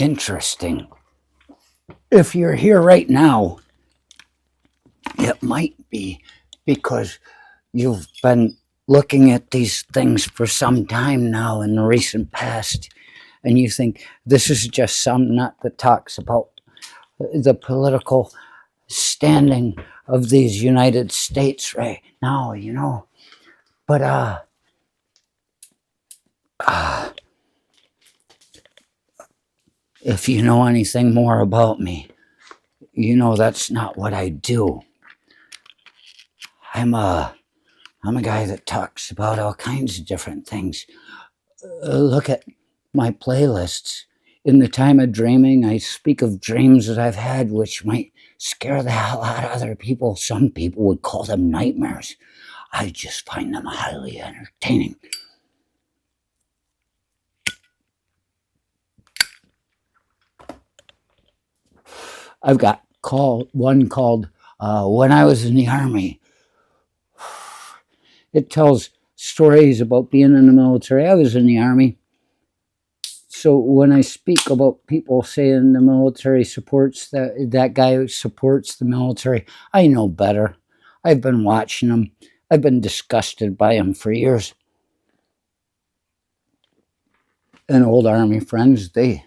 Interesting. If you're here right now, it might be because you've been looking at these things for some time now in the recent past, and you think this is just some nut that talks about the political standing of these United States right now, But uh if you know anything more about me, you know that's not what I do. I'm a I'm a guy that talks about all kinds of different things. Look at my playlists. In the time of dreaming, I speak of dreams that I've had, which might scare the hell out of other people. Some people would call them nightmares. I just find them highly entertaining. I've got one called When I Was in the Army. It tells stories about being in the military. I was in the Army. So when I speak about people saying the military supports that guy supports the military, I know better. I've been watching him. I've been disgusted by him for years. And old Army friends, they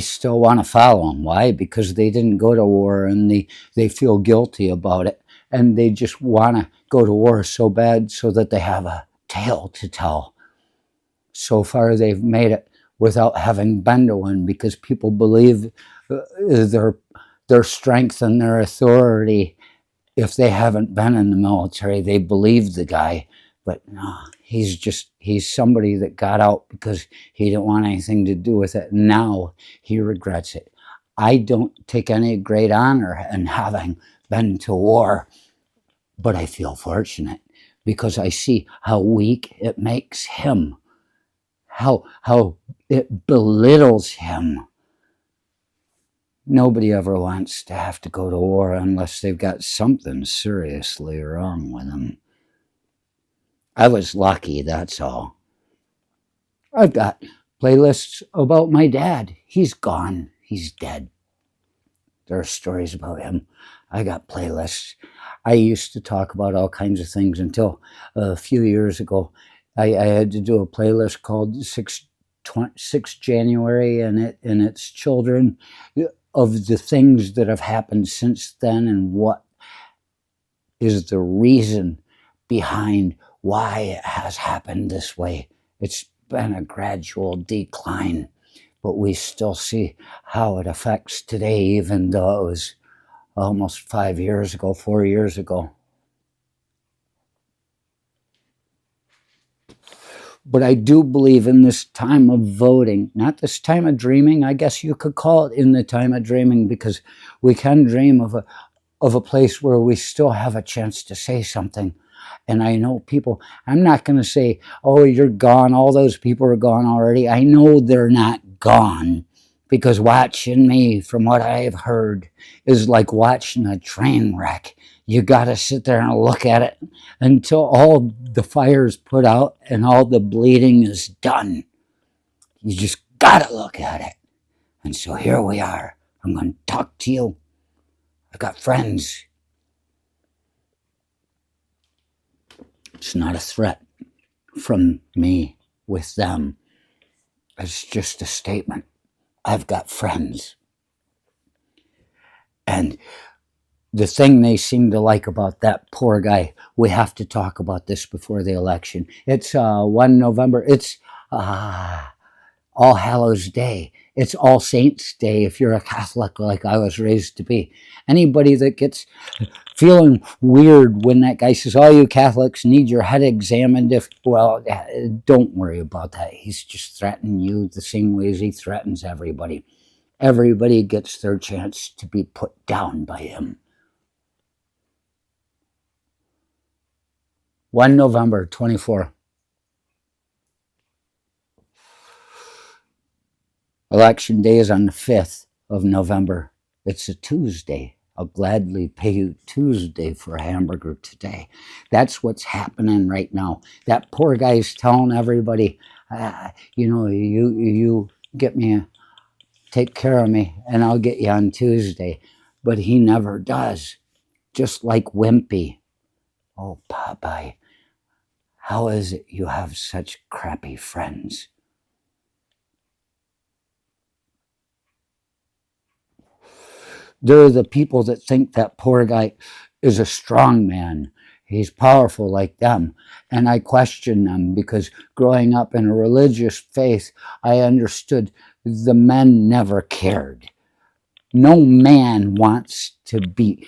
still want to follow him. Why? Because they didn't go to war and they feel guilty about it. And they just want to go to war so bad so that they have a tale to tell. So far, they've made it without having been to one because people believe their strength and their authority. If they haven't been in the military, they believe the guy. But no, he's somebody that got out because he didn't want anything to do with it. Now he regrets it. I don't take any great honor in having been to war, but I feel fortunate because I see how weak it makes him, how it belittles him. Nobody ever wants to have to go to war unless they've got something seriously wrong with them. I was lucky, that's all. I've got playlists about my dad. He's gone. He's dead. There are stories about him. I got playlists. I used to talk about all kinds of things until a few years ago. I had to do a playlist called 6 January and its children, of the things that have happened since then and what is the reason behind why it has happened this way. It's been a gradual decline, but we still see how it affects today, even though it was almost 5 years ago, 4 years ago. But I do believe in this time of voting, not this time of dreaming. I guess you could call it in the time of dreaming because we can dream of a place where we still have a chance to say something. And I know people, I'm not going to say, oh, you're gone. All those people are gone already. I know they're not gone because watching me, from what I've heard, is like watching a train wreck. You got to sit there and look at it until all the fire's put out and all the bleeding is done. You just got to look at it. And so here we are. I'm going to talk to you. I've got friends. It's not a threat from me with them. It's just a statement. I've got friends. And the thing they seem to like about that poor guy, we have to talk about this before the election. It's 1 November. It's All Hallows Day. It's All Saints Day if you're a Catholic like I was raised to be. Anybody that gets feeling weird when that guy says, all you Catholics need your head examined, don't worry about that. He's just threatening you the same way as he threatens everybody. Everybody gets their chance to be put down by him. 1 November 24. Election day is on the 5th of November. It's a Tuesday. I'll gladly pay you Tuesday for a hamburger today. That's what's happening right now. That poor guy's telling everybody, you get me take care of me and I'll get you on Tuesday. But he never does. Just like Wimpy. Oh, Popeye, how is it you have such crappy friends? There are the people that think that poor guy is a strong man. He's powerful like them. And I question them because growing up in a religious faith, I understood the men never cared. No man wants to be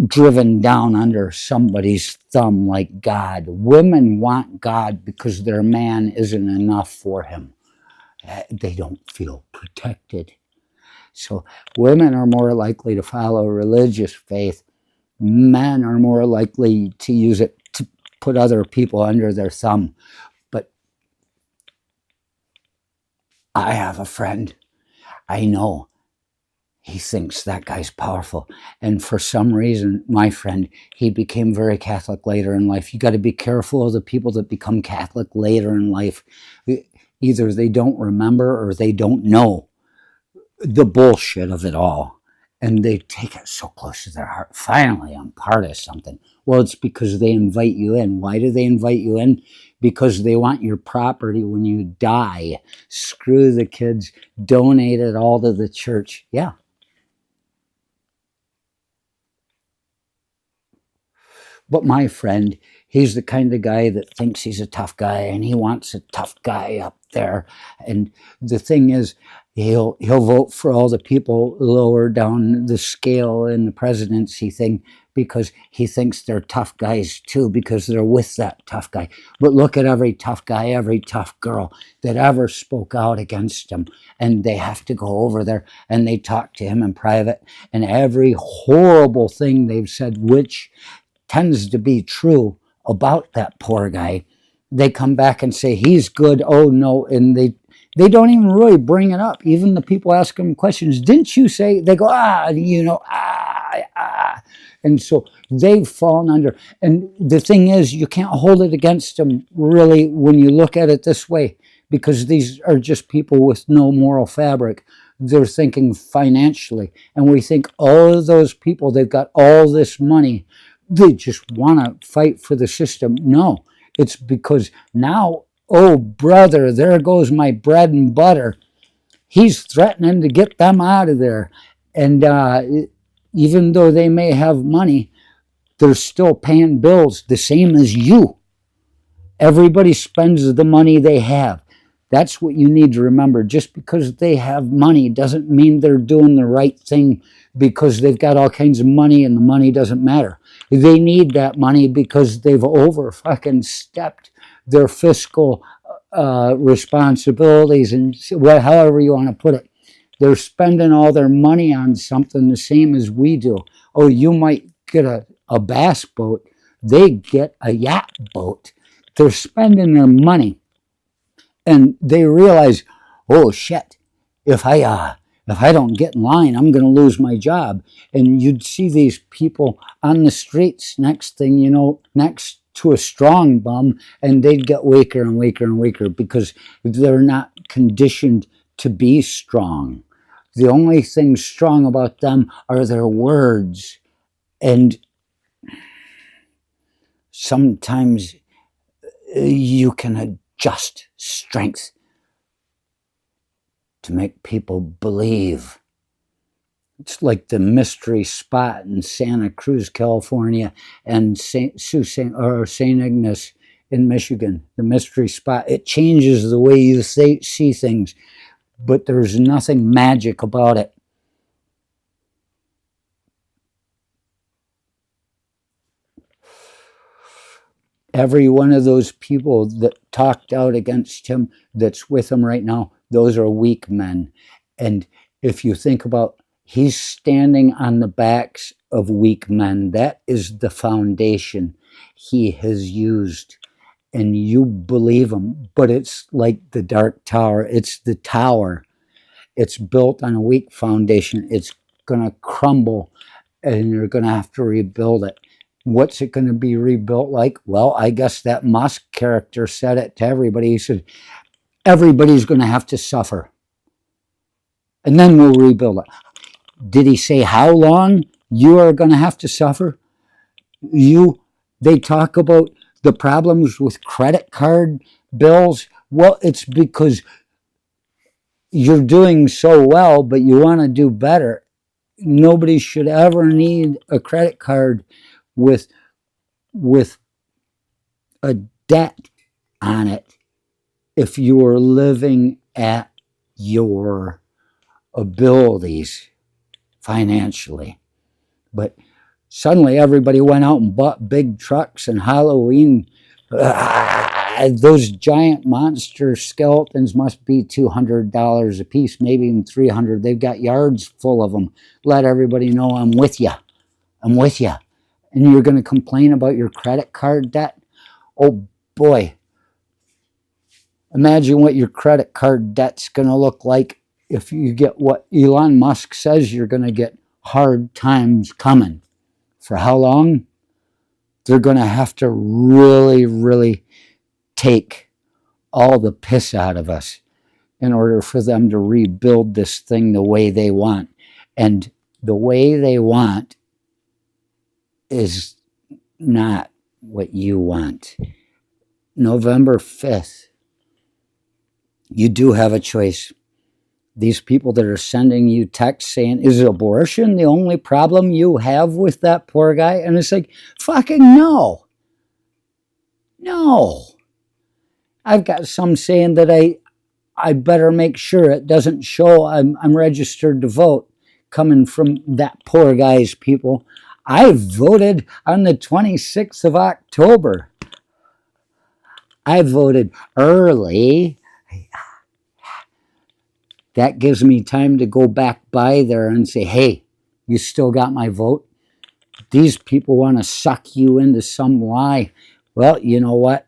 driven down under somebody's thumb like God. Women want God because their man isn't enough for him. They don't feel protected. So women are more likely to follow religious faith. Men are more likely to use it to put other people under their thumb. But I have a friend. I know he thinks that guy's powerful. And for some reason, my friend, he became very Catholic later in life. You got to be careful of the people that become Catholic later in life. Either they don't remember or they don't know the bullshit of it all. And they take it so close to their heart. Finally, I'm part of something. Well, it's because they invite you in. Why do they invite you in? Because they want your property when you die. Screw the kids. Donate it all to the church. Yeah. But my friend, he's the kind of guy that thinks he's a tough guy and he wants a tough guy up there. And the thing is, he'll vote for all the people lower down the scale in the presidency thing because he thinks they're tough guys too, because they're with that tough guy. But look at every tough guy, every tough girl that ever spoke out against him. And they have to go over there and they talk to him in private. And every horrible thing they've said, which tends to be true about that poor guy, they come back and say he's good. Oh no. And they don't even really bring it up. Even the people ask them questions, didn't you say? They go, and so they've fallen under. And the thing is, you can't hold it against them really when you look at it this way, because these are just people with no moral fabric. They're thinking financially. And we think all of those people, they've got all this money, they just want to fight for the system. No, it's because now, oh, brother, there goes my bread and butter. He's threatening to get them out of there. And even though they may have money, they're still paying bills the same as you. Everybody spends the money they have. That's what you need to remember. Just because they have money doesn't mean they're doing the right thing because they've got all kinds of money and the money doesn't matter. They need that money because they've over fucking stepped their fiscal responsibilities and however you want to put it. They're spending all their money on something the same as we do. Oh, you might get a bass boat. They get a yacht boat. They're spending their money. And they realize, oh shit, if I don't get in line, I'm going to lose my job. And you'd see these people on the streets, next thing you know, next to a strong bum, and they'd get weaker and weaker and weaker because they're not conditioned to be strong. The only thing strong about them are their words. And sometimes you can adjust strength to make people believe. It's like the mystery spot in Santa Cruz, California, and St. Ignace in Michigan. The mystery spot. It changes the way you see things, but there's nothing magic about it. Every one of those people that talked out against him that's with him right now, those are weak men. And if you think about, he's standing on the backs of weak men. That is the foundation he has used. And you believe him, but it's like the Dark Tower. It's the tower. It's built on a weak foundation. It's going to crumble, and you're going to have to rebuild it. What's it going to be rebuilt like? Well, I guess that Musk character said it to everybody. He said, everybody's going to have to suffer. and then we'll rebuild it. Did he say how long you are going to have to suffer? They talk about the problems with credit card bills. Well, it's because you're doing so well, but you want to do better. Nobody should ever need a credit card with a debt on it if you are living at your abilities financially. But suddenly everybody went out and bought big trucks and Halloween. Those giant monster skeletons must be $200 a piece, maybe even $300. They've got yards full of them. Let everybody know I'm with you. I'm with you. And you're going to complain about your credit card debt? Oh boy. Imagine what your credit card debt's going to look like if you get what Elon Musk says you're going to get. Hard times coming. For how long? They're going to have to really, really take all the piss out of us in order for them to rebuild this thing the way they want. And the way they want is not what you want. November 5th, you do have a choice. These people that are sending you texts saying, is abortion the only problem you have with that poor guy? And it's like, fucking no. No. I've got some saying that I better make sure it doesn't show I'm registered to vote, coming from that poor guy's people. I voted on the 26th of October. I voted early. That gives me time to go back by there and say, hey, you still got my vote? These people want to suck you into some lie. Well, you know what?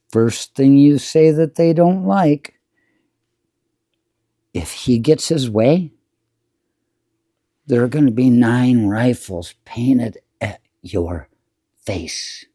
First thing you say that they don't like, if he gets his way, there are going to be 9 rifles painted at your face.